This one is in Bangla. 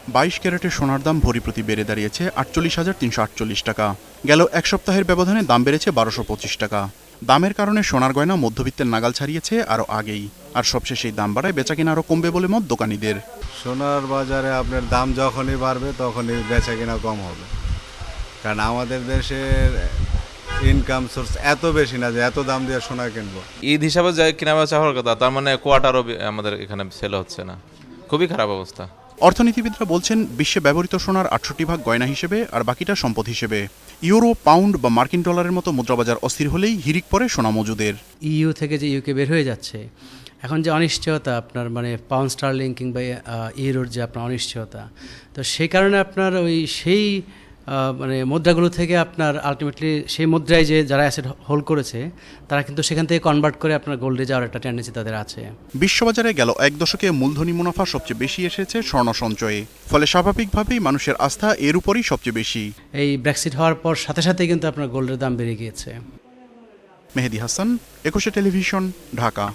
22 ক্যারেটের সোনার দাম ভরি প্রতি বেড়ে দাঁড়িয়েছে 48,348 টাকা। গেল এক সপ্তাহের ব্যবধানে দাম বেড়েছে 1225 টাকা। দামের কারণে সোনার গয়না মধ্যবিত্তের নাগাল ছাড়িয়েছে আরও আগেই। আর সবশেষে এই দাম বাড়ায় বেচাকেনা আরও কমবে বলে মত দোকানীদের। সোনার বাজারে আপনার দাম যখনই বাড়বে তখনই বেচাকেনা কম হবে, কারণ আমাদের দেশের ইনকাম সোর্স এত বেশি না যে এত দাম দিয়ে সোনা কিনবো। ঈদ হিসাবে যে কেনা বেচা হওয়ার কথা, তার মানে কোয়ার্টারও আমাদের এখানে সেল হচ্ছে না, খুবই খারাপ অবস্থা। অর্থনীতিবিদরা বলছেন, বিশ্বে ব্যবহৃত সোনার 68 ভাগ গয়না হিসেবে আর বাকিটা সম্পদ হিসেবে। ইউরো, পাউন্ড বা মার্কিন ডলারের মতো মুদ্রাবাজার অস্থির হলেই হিড়িক পড়ে সোনা মজুদের। ইইউ থেকে যে ইউকে বের হয়ে যাচ্ছে, এখন যে অনিশ্চয়তা আপনার মানে পাউন্ড স্টার্লিং কিংবা ইউরোর যে আপনার অনিশ্চয়তা, তো সেই কারণে আপনার সেই মানে মুদ্রাগুলো থেকে আপনার আলটিমেটলি সেই মুদ্রায় যে যারা অ্যাসেট হোল্ড করেছে তারা কিন্তু সেখান থেকে কনভার্ট করে আপনার গোল্ডে যাওয়ার একটা টেন্ডেন্সি তাদের আছে। বিশ্ববাজারে গেল এক দশকে মূলধনী মুনাফা সবচেয়ে বেশি এসেছে স্বর্ণ সঞ্চয়ে। ফলে স্বাভাবিকভাবেই মানুষের আস্থা এর উপরই সবচেয়ে বেশি। এই ব্রেক্সিট হওয়ার পর সাথে সাথেই কিন্তু আপনার গোল্ডের দাম বেড়ে গিয়েছে। মেহেদী হাসান, 21 টেলিভিশন, ঢাকা।